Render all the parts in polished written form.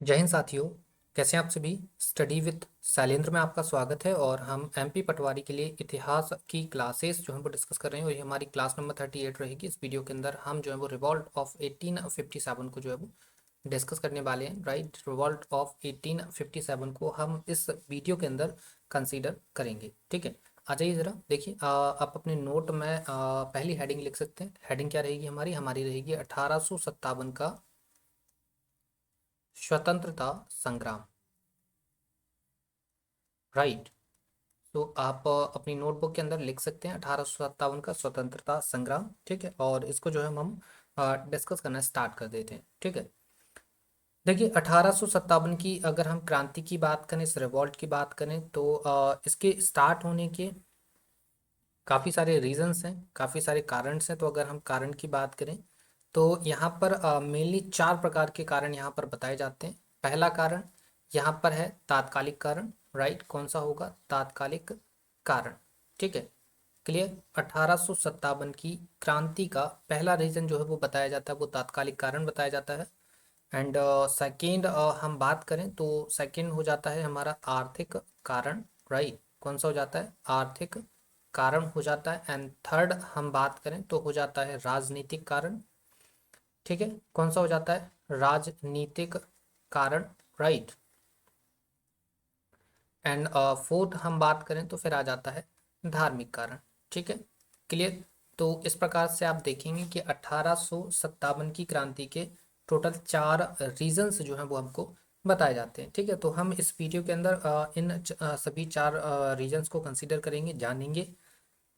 जय हिंद साथियों। कैसे हैं आप सभी। स्टडी विद शैलेंद्र में आपका स्वागत है और हम एमपी पटवारी के लिए इतिहास की क्लासेस जो है वो डिस्कस कर रहे हैं और ये हमारी क्लास नंबर 38 रहेगी। इस वीडियो के अंदर हम जो है वो रिवॉल्ट ऑफ 1857 को जो है वो डिस्कस करने वाले हैं। राइट, रिवॉल्ट ऑफ 1857 को हम इस वीडियो के अंदर कंसीडर करेंगे। ठीक है, आ जाइए ज़रा देखिए। आप अपने नोट में पहली हेडिंग लिख सकते हैं। हेडिंग क्या रहेगी हमारी हमारी रहेगी 1857 का स्वतंत्रता संग्राम। राइट, तो आप अपनी नोटबुक के अंदर लिख सकते हैं 1857 का स्वतंत्रता संग्राम। ठीक है, और इसको जो है हम डिस्कस करना स्टार्ट कर देते हैं। ठीक है, देखिए 1857 की अगर हम क्रांति की बात करें, इस रिवॉल्ट की बात करें तो इसके स्टार्ट होने के काफ़ी सारे रीजंस हैं, काफ़ी सारे कारण हैं। तो अगर हम कारण की बात करें तो यहाँ पर मेनली चार प्रकार के कारण यहाँ पर बताए जाते हैं। पहला कारण यहाँ पर है तात्कालिक कारण। राइट, कौन सा होगा? तात्कालिक कारण। ठीक है, क्लियर। 1857 की क्रांति का पहला रीजन जो है वो बताया जाता है, वो तात्कालिक कारण बताया जाता है। एंड सेकेंड हम बात करें तो सेकेंड हो जाता है हमारा आर्थिक कारण। राइट, कौन सा हो जाता है? आर्थिक कारण हो जाता है। एंड थर्ड हम बात करें तो हो जाता है राजनीतिक कारण। ठीक है, कौन सा हो जाता है? राजनीतिक कारण। राइट, एंड फोर्थ हम बात करें तो फिर आ जाता है धार्मिक कारण। ठीक है, क्लियर। तो इस प्रकार से आप देखेंगे कि 1857 की क्रांति के टोटल चार रीजंस जो हैं वो हमको बताए जाते हैं। ठीक है, तो हम इस वीडियो के अंदर सभी चार रीजंस को कंसीडर करेंगे, जानेंगे।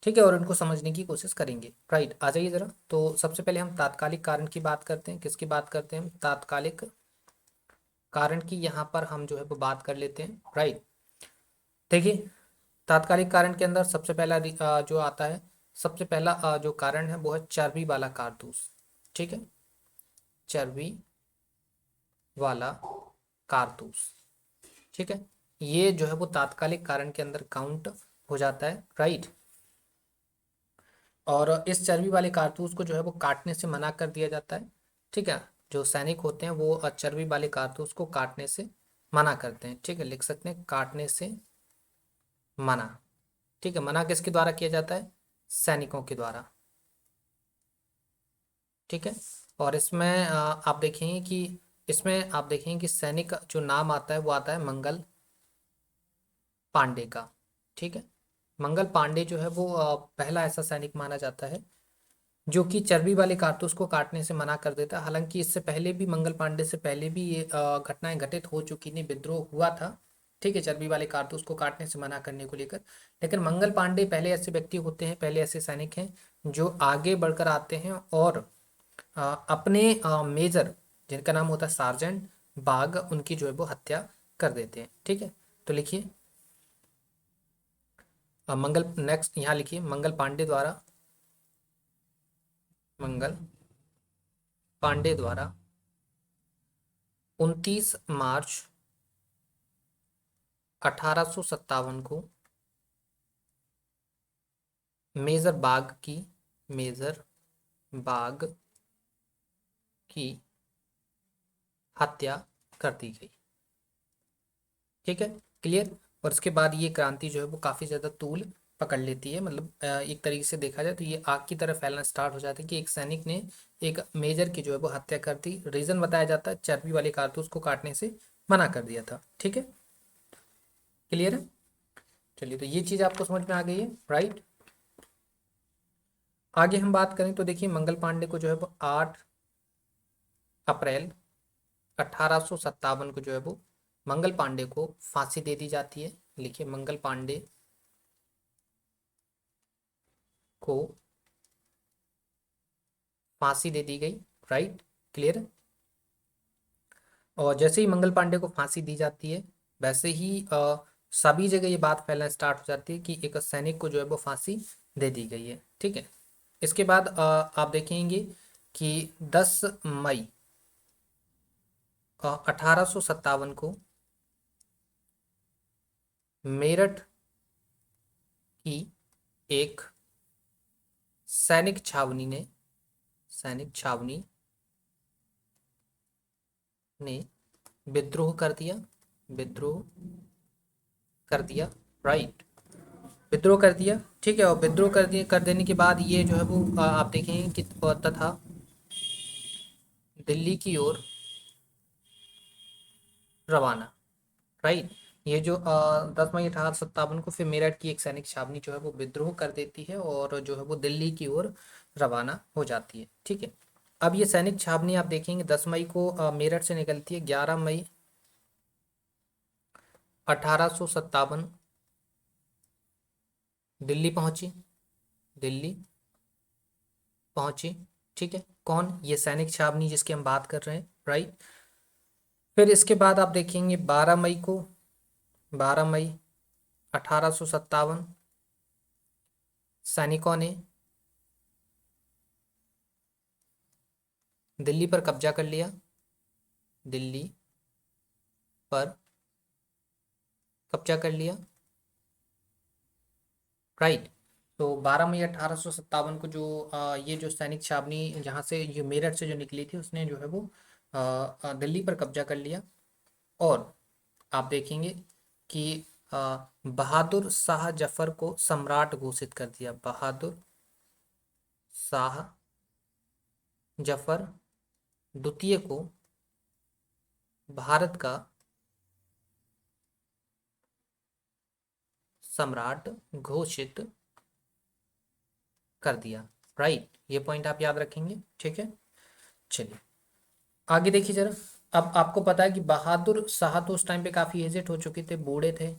ठीक है, और उनको समझने की कोशिश करेंगे। राइट, आ जाइए ज़रा। तो सबसे पहले हम तात्कालिक कारण की बात करते हैं। किसकी बात करते हैं? हम तात्कालिक कारण की यहाँ पर हम जो है वो बात कर लेते हैं। राइट, देखिए तात्कालिक कारण के अंदर सबसे पहला जो आता है, सबसे पहला जो कारण है वो है चर्बी वाला कारतूस। ठीक है, चर्बी वाला कारतूस। ठीक है, ये जो है वो तात्कालिक कारण के अंदर काउंट हो जाता है। राइट, और इस चर्बी वाले कारतूस को जो है वो काटने से मना कर दिया जाता है। ठीक है, जो सैनिक होते हैं वो चर्बी वाले कारतूस को काटने से मना करते हैं। ठीक है, लिख सकते हैं काटने से मना। ठीक है, मना किसके द्वारा किया जाता है? सैनिकों के द्वारा। ठीक है, और इसमें आप देखेंगे कि इसमें आप देखेंगे कि सैनिक का जो नाम आता है वो आता है मंगल पांडे का। ठीक है, मंगल पांडे जो है वो पहला ऐसा सैनिक माना जाता है जो कि चर्बी वाले कारतूस को काटने से मना कर देता है। हालांकि इससे पहले भी मंगल पांडे से पहले भी ये घटनाएं घटित हो चुकी थी, विद्रोह हुआ था। ठीक है, चर्बी वाले कारतूस को काटने से मना करने को लेकर। लेकिन मंगल पांडे पहले ऐसे व्यक्ति होते हैं, पहले ऐसे सैनिक हैं जो आगे बढ़कर आते हैं और अपने मेजर जिनका नाम होता है सार्जेंट बाग, उनकी जो है वो हत्या कर देते हैं। ठीक है, तो लिखिए मंगल, नेक्स्ट यहाँ लिखिए मंगल पांडे द्वारा, मंगल पांडे द्वारा 29 मार्च 1857 को मेजर बाग की, मेजर बाग की हत्या कर दी गई। ठीक है, क्लियर। और इसके बाद ये क्रांति जो है वो काफ़ी ज़्यादा तूल पकड़ लेती है। मतलब एक तरीके से देखा जाए तो ये आग की तरह फैलना स्टार्ट हो जाता है कि एक सैनिक ने एक मेजर की जो है वो हत्या कर दी। रीज़न बताया जाता है चर्बी वाले कारतूस को काटने से मना कर दिया था। ठीक है, क्लियर है। चलिए, तो ये चीज़ आपको समझ में आ गई है। राइट, आगे हम बात करें तो देखिए मंगल पांडे को जो है वो 8 अप्रैल 1857 को जो है वो मंगल पांडे को फांसी दे दी जाती है। लिखिए मंगल पांडे को फांसी दे दी गई। Right, clear. और जैसे ही मंगल पांडे को फांसी दी जाती है वैसे ही सभी जगह ये बात फैलना स्टार्ट हो जाती है कि एक सैनिक को जो है वो फांसी दे दी गई है। ठीक है, इसके बाद आप देखेंगे कि 10 मई 1857 को मेरठ की एक सैनिक छावनी ने, सैनिक छावनी ने विद्रोह कर दिया, विद्रोह कर दिया, राइट, विद्रोह कर दिया, ठीक है। और विद्रोह कर दिया, कर देने के बाद ये जो है वो आप देखेंगे कि तथा दिल्ली की ओर रवाना, राइट। ये जो 10 मई 1857 को फिर मेरठ की एक सैनिक छावनी जो है वो विद्रोह कर देती है और जो है वो दिल्ली की ओर रवाना हो जाती है, ठीक है। अब ये सैनिक छावनी आप देखेंगे 10 मई को मेरठ से निकलती है, 11 मई 1857 दिल्ली पहुंची, दिल्ली पहुंची, ठीक है। कौन? ये सैनिक छावनी जिसकी हम बात कर रहे हैं, राइट। फिर इसके बाद आप देखेंगे 12 मई को, 12 मई 1857 सैनिकों ने दिल्ली पर कब्जा कर लिया, दिल्ली पर कब्जा कर लिया, राइट। तो 12 मई 1857 को जो ये जो सैनिक छावनी जहाँ से ये मेरठ से जो निकली थी उसने जो है वो दिल्ली पर कब्जा कर लिया। और आप देखेंगे कि बहादुर शाह जफर को सम्राट घोषित कर दिया, बहादुर शाह जफर द्वितीय को भारत का सम्राट घोषित कर दिया, राइट। ये पॉइंट आप याद रखेंगे, ठीक है। चलिए आगे देखिए जरा। अब आपको पता है कि बहादुर शाह तो उस टाइम पे काफी एजेड हो चुके थे, बूढ़े थे,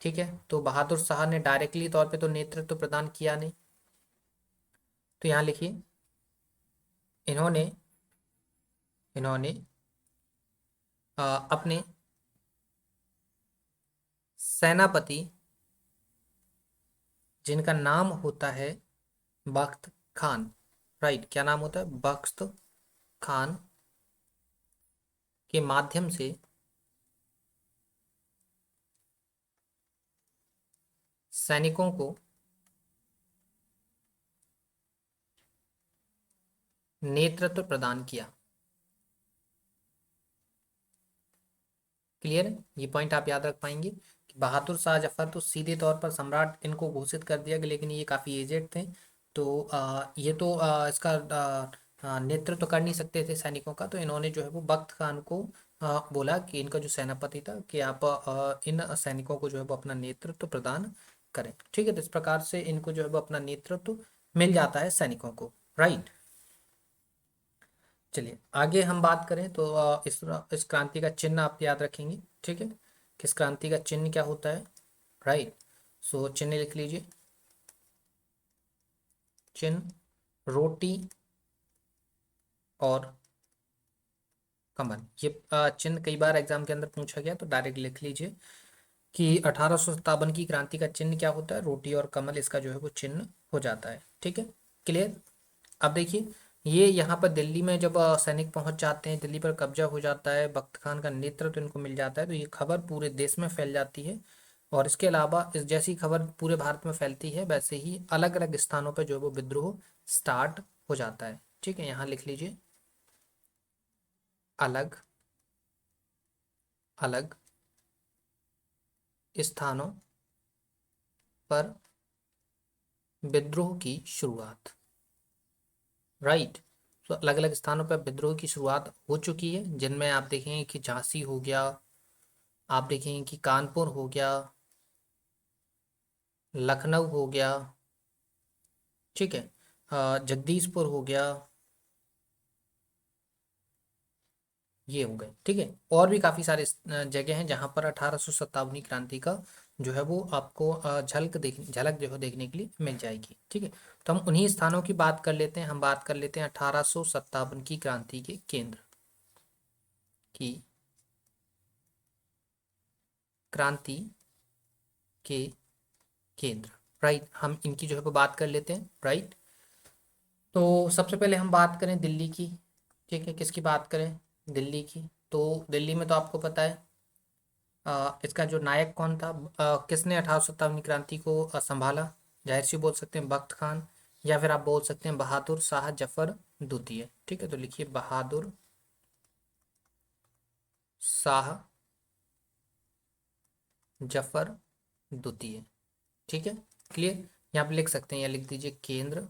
ठीक है। तो बहादुर शाह ने डायरेक्टली तौर पे तो नेतृत्व प्रदान किया नहीं। तो यहाँ लिखिए, इन्होंने इन्होंने अपने सेनापति जिनका नाम होता है बख्त खान, राइट, क्या नाम होता है? बख्त खान के माध्यम से सैनिकों को नेतृत्व प्रदान किया। क्लियर है? ये पॉइंट आप याद रख पाएंगे कि बहादुर शाह जफर तो सीधे तौर पर सम्राट इनको घोषित कर दिया गया, लेकिन ये काफी एजेड थे। तो ये तो इसका नेतृत्व कर नहीं सकते थे सैनिकों का। तो इन्होंने जो है वो बख्त खान को बोला कि इनका जो सेनापति था कि आप इन सैनिकों को जो है वो अपना नेतृत्व प्रदान करें, ठीक है। तो इस प्रकार से इनको जो है वो अपना नेतृत्व मिल जाता है सैनिकों को, राइट। चलिए आगे हम बात करें तो इस क्रांति का चिन्ह आप याद रखेंगे, ठीक है। किस क्रांति का चिन्ह क्या होता है, राइट। सो चिन्ह लिख लीजिए, चिन्ह रोटी और कमल। ये चिन्ह कई बार एग्जाम के अंदर पूछा गया, तो डायरेक्ट लिख लीजिए कि 1857 की क्रांति का चिन्ह क्या होता है, रोटी और कमल इसका जो है वो चिन्ह हो जाता है, ठीक है। क्लियर? अब देखिए, ये यहाँ पर दिल्ली में जब सैनिक पहुंच जाते हैं, दिल्ली पर कब्जा हो जाता है, बख्त खान का नेतृत्व इनको मिल जाता है, तो ये खबर पूरे देश में फैल जाती है। और इसके अलावा इस जैसी खबर पूरे भारत में फैलती है, वैसे ही अलग अलग स्थानों पर जो है वो विद्रोह स्टार्ट हो जाता है, ठीक है। यहाँ लिख लीजिए, अलग अलग स्थानों पर विद्रोह की शुरुआत, राइट। तो अलग अलग स्थानों पर विद्रोह की शुरुआत हो चुकी है, जिनमें आप देखेंगे कि झांसी हो गया, आप देखेंगे कि कानपुर हो गया, लखनऊ हो गया, ठीक है, जगदीशपुर हो गया, ये हो गए, ठीक है। और भी काफी सारे जगह हैं जहां पर 1857 क्रांति का जो है वो आपको झलक जो है देखने के लिए मिल जाएगी, ठीक है। तो हम उन्हीं स्थानों की बात कर लेते हैं। हम बात कर लेते हैं 1857 की क्रांति के केंद्र की, क्रांति के केंद्र, राइट। हम इनकी जो है वो बात कर लेते हैं, राइट। तो सबसे पहले हम बात करें दिल्ली की, ठीक है। किसकी बात करें? दिल्ली की। तो दिल्ली में तो आपको पता है इसका जो नायक कौन था, किसने 1857 क्रांति को संभाला? जाहिर सी बोल सकते हैं बख्त खान, या फिर आप बोल सकते हैं बहादुर शाह जफर द्वितीय, ठीक है। तो लिखिए बहादुर शाह जफर द्वितीय। ठीक है, क्लियर। यहाँ पे लिख सकते हैं, यहाँ लिख दीजिए केंद्र,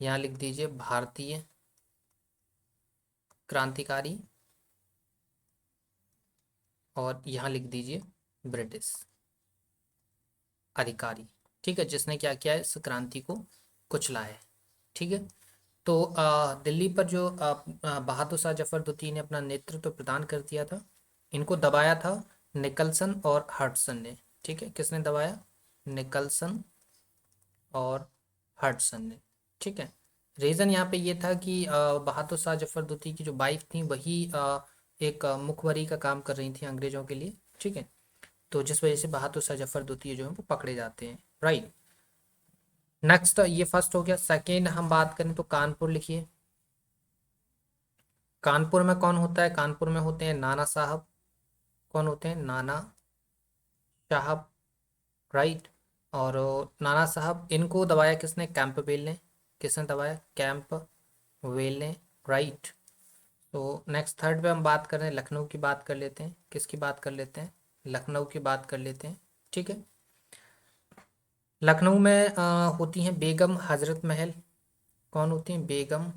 यहाँ लिख दीजिए भारतीय क्रांतिकारी, और यहाँ लिख दीजिए ब्रिटिश अधिकारी। ठीक है, जिसने क्या किया है, इस क्रांति को कुचला है। ठीक है, तो दिल्ली पर जो बहादुर शाह जफर द्वितीय ने अपना नेतृत्व प्रदान कर दिया था, इनको दबाया था निकलसन और हडसन ने। ठीक है, किसने दबाया, निकलसन और हडसन ने। ठीक है, रीज़न यहाँ पे ये था कि बहादुर शाह जफर द्वितीय की जो वाइफ थी वही एक मुखबरी का काम कर रही थी अंग्रेजों के लिए। ठीक है, तो जिस वजह से बहादुर शाह जफर द्वितीय जो है वो पकड़े जाते हैं। राइट, नेक्स्ट ये फर्स्ट हो गया। सेकेंड हम बात करें तो कानपुर लिखिए। कानपुर में कौन होता है, कानपुर में होते हैं नाना साहब। कौन होते हैं, नाना साहब। राइट, और नाना साहब, इनको दबाया किसने, कैंपबेल ने। किसने दबाया, कैंपबेल ने। राइट, तो नेक्स्ट थर्ड पे हम बात कर रहे हैं, लखनऊ की बात कर लेते हैं। किसकी बात कर लेते हैं, लखनऊ की बात कर लेते हैं। ठीक है, लखनऊ में होती हैं बेगम हजरत महल। कौन होती हैं, बेगम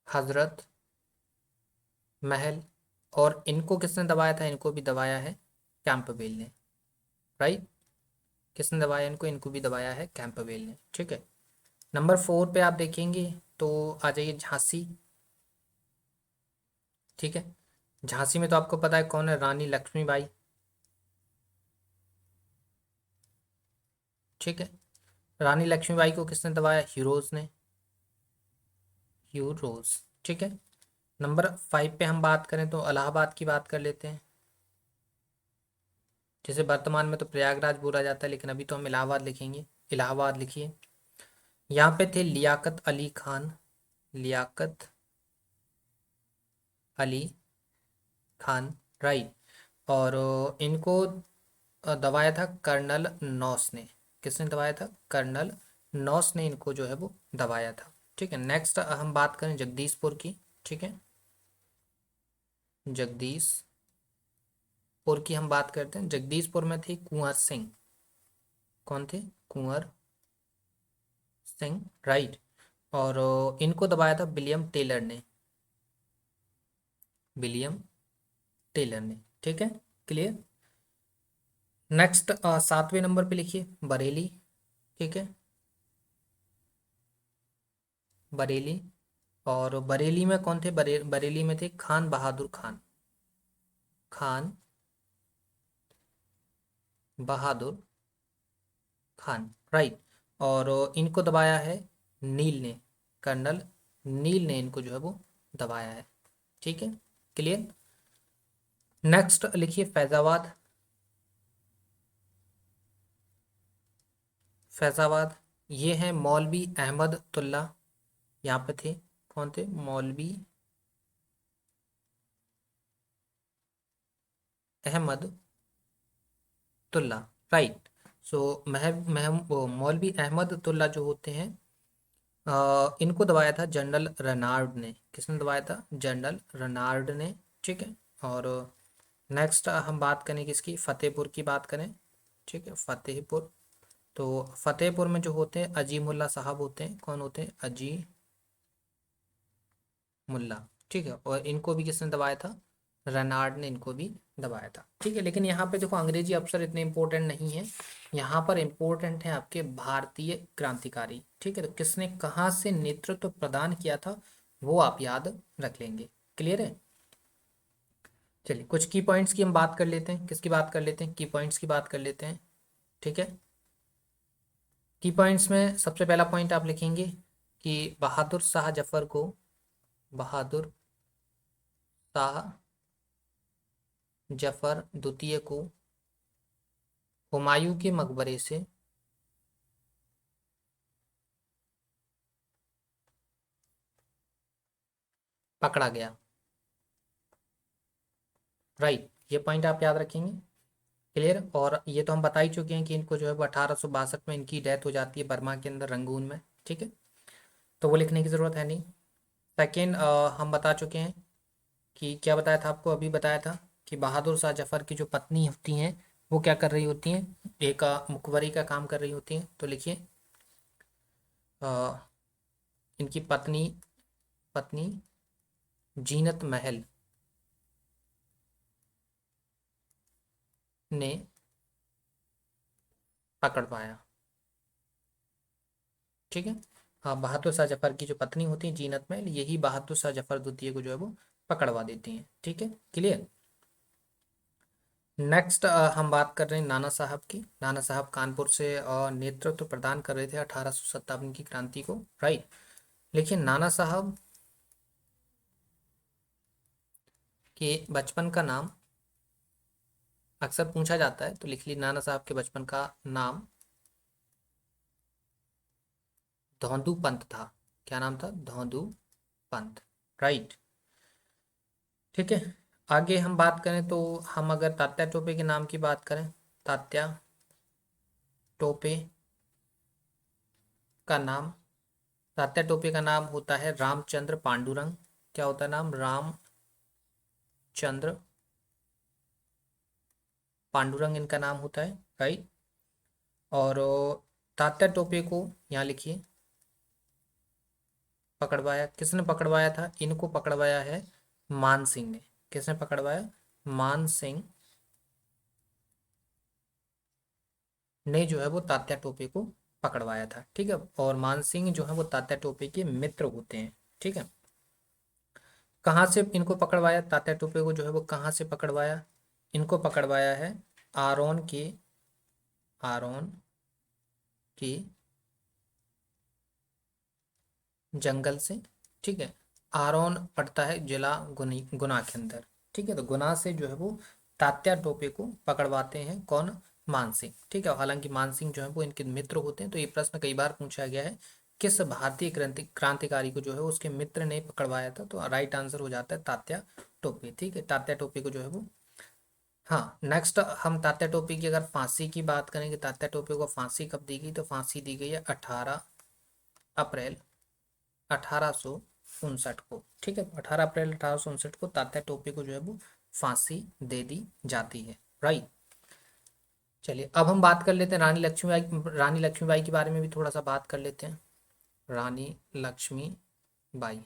हजरत महल। और इनको किसने दबाया था, इनको भी दबाया है कैंपबेल ने। राइट, किसने दबाया इनको, इनको भी दबाया है कैंपबेल ने। ठीक है, नंबर 4 पे आप देखेंगे तो आ जाइए झांसी। ठीक है, झांसी में तो आपको पता है कौन है, रानी लक्ष्मीबाई। ठीक है, रानी लक्ष्मीबाई को किसने दबाया, हीरोज ने, हीरोज। ठीक है, नंबर 5 पे हम बात करें तो इलाहाबाद की बात कर लेते हैं। जैसे वर्तमान में तो प्रयागराज बोला जाता है, लेकिन अभी तो हम इलाहाबाद लिखेंगे। इलाहाबाद लिखिए। यहाँ पे थे लियाकत अली खान, लियाकत अली खान। राइट, और इनको दबाया था कर्नल नौस ने। किसने दबाया था, कर्नल नौस ने इनको जो है वो दबाया था। ठीक है, नेक्स्ट हम बात करें जगदीशपुर की। ठीक है, जगदीशपुर की हम बात करते हैं। जगदीशपुर में थे कुंवर सिंह। कौन थे, कुंवर सिंह। राइट, और इनको दबाया था विलियम टेलर ने, विलियम टेलर ने। ठीक है, क्लियर। नेक्स्ट 7वें नंबर पे लिखिए बरेली। ठीक है, बरेली, और बरेली में कौन थे, बरेली में थे खान बहादुर खान, खान बहादुर खान। राइट, और इनको दबाया है नील ने, कर्नल नील ने इनको जो है वो दबाया है। ठीक है, क्लियर। नेक्स्ट लिखिए फैजाबाद। फैजाबाद, ये है मौलवी अहमद तुल्ला, यहाँ पे थे। कौन थे, मौलवी अहमद तुल्ला। राइट, सो मौलवी अहमद तुल्ला जो होते हैं, इनको दबाया था जनरल रेनाल्ड ने। किसने दबाया था, जनरल रेनाल्ड ने। ठीक है, और नेक्स्ट हम बात करें किसकी, फतेहपुर की बात करें। ठीक है, फतेहपुर, तो फतेहपुर में जो होते हैं अजीमुल्ला साहब होते हैं। कौन होते हैं, अजी मुल्ला। ठीक है, और इनको भी किसने दबाया था, रेनाल्ड ने इनको भी दबाया था। ठीक है, लेकिन यहाँ पे देखो अंग्रेजी अफसर इतने इंपॉर्टेंट नहीं है, यहाँ पर इंपॉर्टेंट है आपके भारतीय क्रांतिकारी। ठीक है, तो किसने कहाँ से नेतृत्व प्रदान किया था वो आप याद रख लेंगे। क्लियर है, चलिए कुछ की पॉइंट्स की हम बात कर लेते हैं। किसकी बात कर लेते हैं, की पॉइंट्स की बात कर लेते हैं। ठीक है, की पॉइंट्स में सबसे पहला पॉइंट आप लिखेंगे कि बहादुर शाह जफर को, बहादुर शाह जफर द्वितीय को हुमायूं के मकबरे से पकड़ा गया। राइट, ये पॉइंट आप याद रखेंगे। क्लियर, और ये तो हम बता ही चुके हैं कि इनको जो है वो 1862 में इनकी डेथ हो जाती है बर्मा के अंदर रंगून में। ठीक है, तो वो लिखने की ज़रूरत है नहीं। सेकेंड हम बता चुके हैं कि क्या बताया था आपको, अभी बताया था कि बहादुर शाह जफर की जो पत्नी होती हैं वो क्या कर रही होती हैं, एक मुखबरी का काम कर रही होती हैं। तो लिखिए अ, इनकी पत्नी पत्नी जीनत महल ने पकड़ पाया। ठीक है। हाँ, बहादुर शाह जफर की जो पत्नी होती है जीनत महल, यही बहादुर शाह जफर द्वितीय को जो है वो पकड़वा देती हैं। ठीक है, क्लियर। नेक्स्ट हम बात कर रहे हैं नाना साहब की। नाना साहब कानपुर से नेतृत्व प्रदान कर रहे थे 1857 की क्रांति को, राइट। लेकिन नाना साहब के बचपन का नाम अक्सर पूछा जाता है, तो लिख ली नाना साहब के बचपन का नाम धौंदू पंत था। क्या नाम था? धौंदू पंत, राइट। ठीक है। आगे हम बात करें तो हम अगर तात्या टोपे के नाम की बात करें, तात्या टोपे का नाम, तात्या टोपे का नाम होता है रामचंद्र पांडुरंग। क्या होता है नाम? रामचंद्र पांडुरंग इनका नाम होता है, राइट। और तात्या टोपे को यहाँ लिखिए पकड़वाया, किसने पकड़वाया था? इनको पकड़वाया है मान सिंह ने। किसने पकड़वाया? मान सिंह ने जो है वो तात्या टोपे को पकड़वाया था। ठीक है। और मान सिंह जो है वो तात्या टोपे के मित्र होते हैं। ठीक है। कहाँ से इनको पकड़वाया? तात्या टोपे को जो है वो कहाँ से पकड़वाया? इनको पकड़वाया है आरोन की जंगल से। ठीक है। आरोन पड़ता है जिला गुना के अंदर। ठीक है। तो गुना से जो है वो तात्या टोपे को पकड़वाते हैं कौन? मानसिंह। ठीक है। हालांकि मानसिंह जो है वो इनके मित्र होते हैं, तो ये प्रश्न कई बार पूछा गया है, किस भारतीय क्रांतिकारी को जो है उसके मित्र ने पकड़वाया था? तो राइट आंसर हो जाता है तात्या टोपे। ठीक है। तात्या टोपे को जो है वो, हाँ। नेक्स्ट हम तात्या टोपे की अगर फांसी की बात करेंगे, तात्या टोपे को फांसी कब दी गई? तो फांसी दी गई है 18 अप्रैल 1859 को। ठीक है। 18 अप्रैल 1859 को तात्या टोपे को जो है वो फांसी दे दी जाती है, राइट। चलिए अब हम बात कर लेते हैं रानी लक्ष्मीबाई। रानी लक्ष्मीबाई के बारे में भी थोड़ा सा बात कर लेते हैं। रानी लक्ष्मीबाई,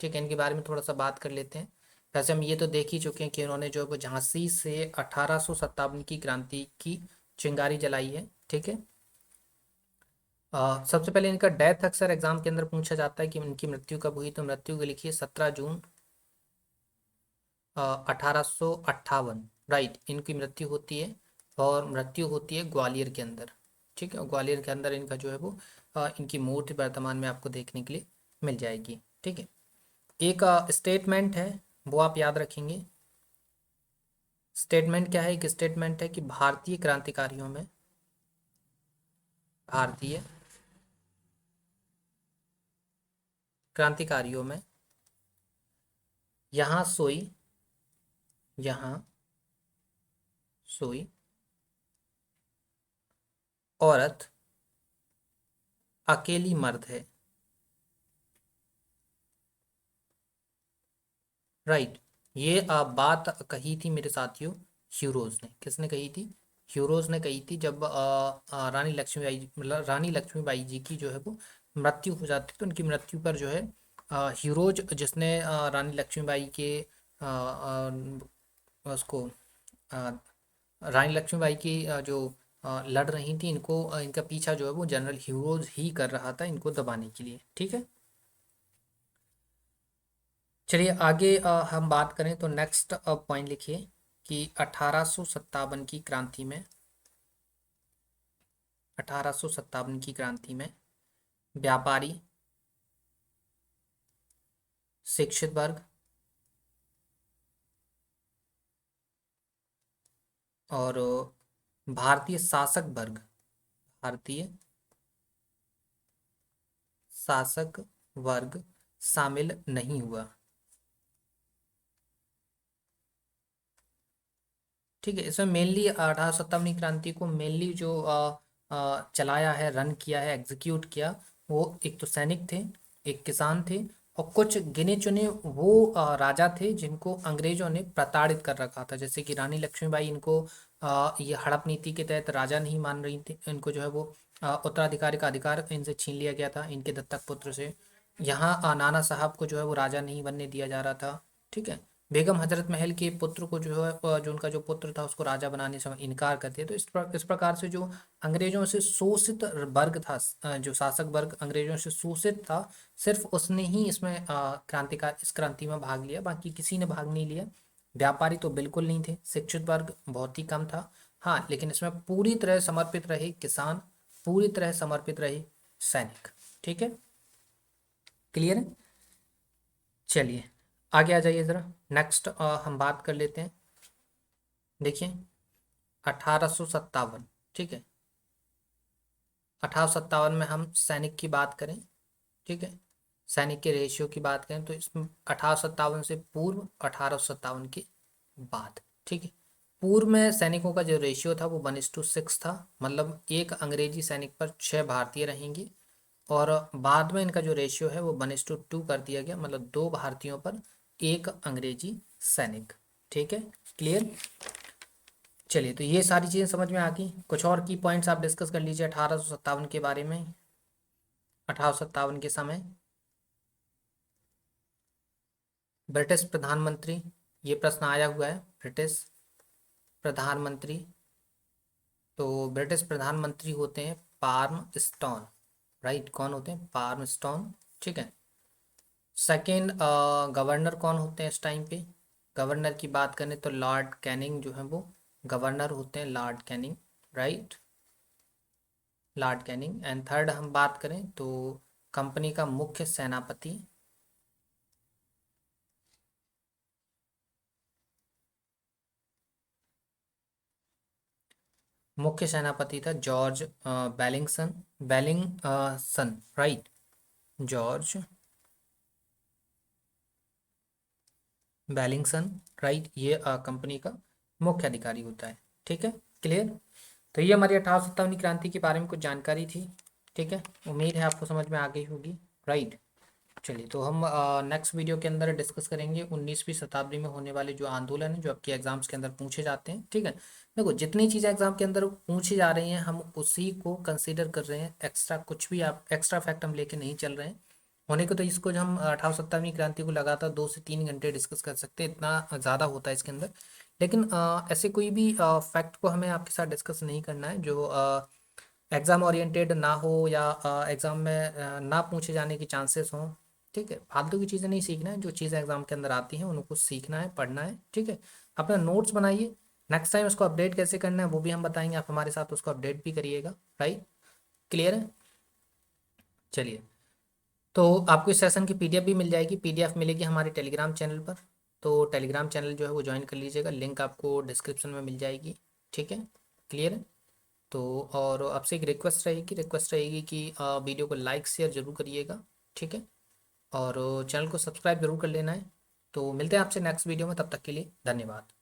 ठीक है, इनके बारे में थोड़ा सा बात कर लेते हैं। वैसे हम ये तो देख ही चुके हैं कि इन्होंने जो है वो झांसी से 1857 की क्रांति की चिंगारी जलाई है। ठीक है। सबसे पहले इनका डेथ अक्सर एग्जाम के अंदर पूछा जाता है कि इनकी मृत्यु कब हुई। तो मृत्यु को लिखिए 17 जून 1858, राइट। इनकी मृत्यु होती है, और मृत्यु होती है ग्वालियर के अंदर। ठीक है। ग्वालियर के अंदर इनका जो है वो इनकी मूर्ति वर्तमान में आपको देखने के लिए मिल जाएगी। ठीक है। एक स्टेटमेंट है, वो आप याद रखेंगे। स्टेटमेंट क्या है? एक स्टेटमेंट है कि भारतीय क्रांतिकारियों में यहाँ सोई यहाँ सोई औरत अकेली मर्द है, राइट। ये बात कही थी मेरे साथियों ह्यूरोज ने। किसने कही थी? ह्यूरोज ने कही थी। जब रानी लक्ष्मीबाई, मतलब रानी लक्ष्मीबाई जी की जो है वो मृत्यु हो जाती, तो उनकी मृत्यु पर जो है ह्यूरोज, जिसने रानी लक्ष्मीबाई के उसको अ, रानी लक्ष्मीबाई की जो लड़ रही थी, इनको इनका पीछा जो है वो जनरल ह्यूरोज ही कर रहा था इनको दबाने के लिए। ठीक है। चलिए आगे हम बात करें तो नेक्स्ट पॉइंट लिखिए कि 1857 की क्रांति में, 1857 की क्रांति में व्यापारी, शिक्षित वर्ग और भारतीय शासक वर्ग, भारतीय शासक वर्ग शामिल नहीं हुआ। ठीक है। इसमें मेनली 1857 क्रांति को मेनली जो चलाया है, रन किया है, एग्जीक्यूट किया, वो एक तो सैनिक थे, एक किसान थे, और कुछ गिने चुने वो राजा थे जिनको अंग्रेजों ने प्रताड़ित कर रखा था, जैसे कि रानी लक्ष्मीबाई, इनको ये हड़प नीति के तहत राजा नहीं मान रही थी, इनको जो है वो उत्तराधिकारी का अधिकार इनसे छीन लिया गया था, इनके दत्तक पुत्र से। यहाँ नाना साहब को जो है वो राजा नहीं बनने दिया जा रहा था, ठीक है। बेगम हजरत महल के पुत्र को जो है जो उनका जो पुत्र था उसको राजा बनाने से इनकार कर दिया। तो इस प्रकार से जो अंग्रेजों से शोषित वर्ग था, जो शासक वर्ग अंग्रेजों से शोषित था, सिर्फ उसने ही इसमें इस क्रांति में भाग लिया, बाकी किसी ने भाग नहीं लिया। व्यापारी तो बिल्कुल नहीं थे, शिक्षित वर्ग बहुत ही कम था। हाँ, लेकिन इसमें पूरी तरह समर्पित रहे किसान, पूरी तरह समर्पित रहे सैनिक। ठीक है, क्लियर है। चलिए आगे आ जाइए ज़रा। नेक्स्ट हम बात कर लेते हैं। देखिए 1857, ठीक है, 1857 में हम सैनिक की बात करें, ठीक है, सैनिक के रेशियो की बात करें तो इसमें 1857 से पूर्व, 1857 के बाद, ठीक है। पूर्व में सैनिकों का जो रेशियो था वो 1:6 था, मतलब एक अंग्रेजी सैनिक पर 6 भारतीय रहेंगे। और बाद में इनका जो रेशियो है वो 1:2 कर दिया गया, मतलब 2 भारतीयों पर एक अंग्रेजी सैनिक। ठीक है, क्लियर। चलिए, तो ये सारी चीज़ें समझ में आ गई। कुछ और की पॉइंट्स आप डिस्कस कर लीजिए 1857 के बारे में। 1857 के समय ब्रिटिश प्रधानमंत्री, ये प्रश्न आया हुआ है, ब्रिटिश प्रधानमंत्री। तो ब्रिटिश प्रधानमंत्री होते हैं पार्म स्टोन, राइट। कौन होते हैं? पार्म स्टोन, ठीक है। सेकेंड, गवर्नर कौन होते हैं इस टाइम पे? गवर्नर की बात करें तो लॉर्ड कैनिंग जो है वो गवर्नर होते हैं, Lord Canning, right, Lord Canning. And third हम बात करें तो कंपनी का मुख्य सेनापति, मुख्य सेनापति था जॉर्ज बेलिंगसन, बेलिंगसन, राइट, जॉर्ज बेलिंगसन, राइट। ये कंपनी का मुख्य अधिकारी होता है, ठीक है, क्लियर। तो ये हमारी 1857 क्रांति के बारे में कुछ जानकारी थी, ठीक है। उम्मीद है आपको समझ में आ गई होगी, राइट। चलिए, तो हम नेक्स्ट वीडियो के अंदर डिस्कस करेंगे 19वीं शताब्दी में होने वाले जो आंदोलन है जो आपके एग्जाम्स के अंदर पूछे जाते हैं, ठीक है। देखो, जितनी चीज़ें एग्जाम के अंदर पूछी जा रही हैं हम उसी को कंसीडर कर रहे हैं, एक्स्ट्रा कुछ भी आप एक्स्ट्रा फैक्ट हम लेके नहीं चल रहे हैं। होने को तो इसको जो हम 1857वीं क्रांति को लगातार 2 से 3 घंटे डिस्कस कर सकते हैं, इतना ज़्यादा होता है इसके अंदर। लेकिन ऐसे कोई भी फैक्ट को हमें आपके साथ डिस्कस नहीं करना है जो एग्ज़ाम ओरिएंटेड ना हो या एग्ज़ाम में ना पूछे जाने की चांसेस हों, ठीक है। फालतू की चीज़ें नहीं सीखना है, जो चीज़ें एग्ज़ाम के अंदर आती हैं उनको सीखना है, पढ़ना है, ठीक है। अपना नोट्स बनाइए, नेक्स्ट टाइम उसको अपडेट कैसे करना है वो भी हम बताएंगे, आप हमारे साथ उसको अपडेट भी करिएगा, राइट, क्लियर है। चलिए, तो आपको इस सेशन की पीडीएफ भी मिल जाएगी, पीडीएफ मिलेगी हमारे टेलीग्राम चैनल पर। तो टेलीग्राम चैनल जो है वो ज्वाइन कर लीजिएगा, लिंक आपको डिस्क्रिप्शन में मिल जाएगी, ठीक है, क्लियर है। तो और आपसे एक रिक्वेस्ट रहेगी कि वीडियो को लाइक शेयर जरूर करिएगा, ठीक है। और चैनल को सब्सक्राइब जरूर कर लेना है। तो मिलते हैं आपसे नेक्स्ट वीडियो में, तब तक के लिए धन्यवाद।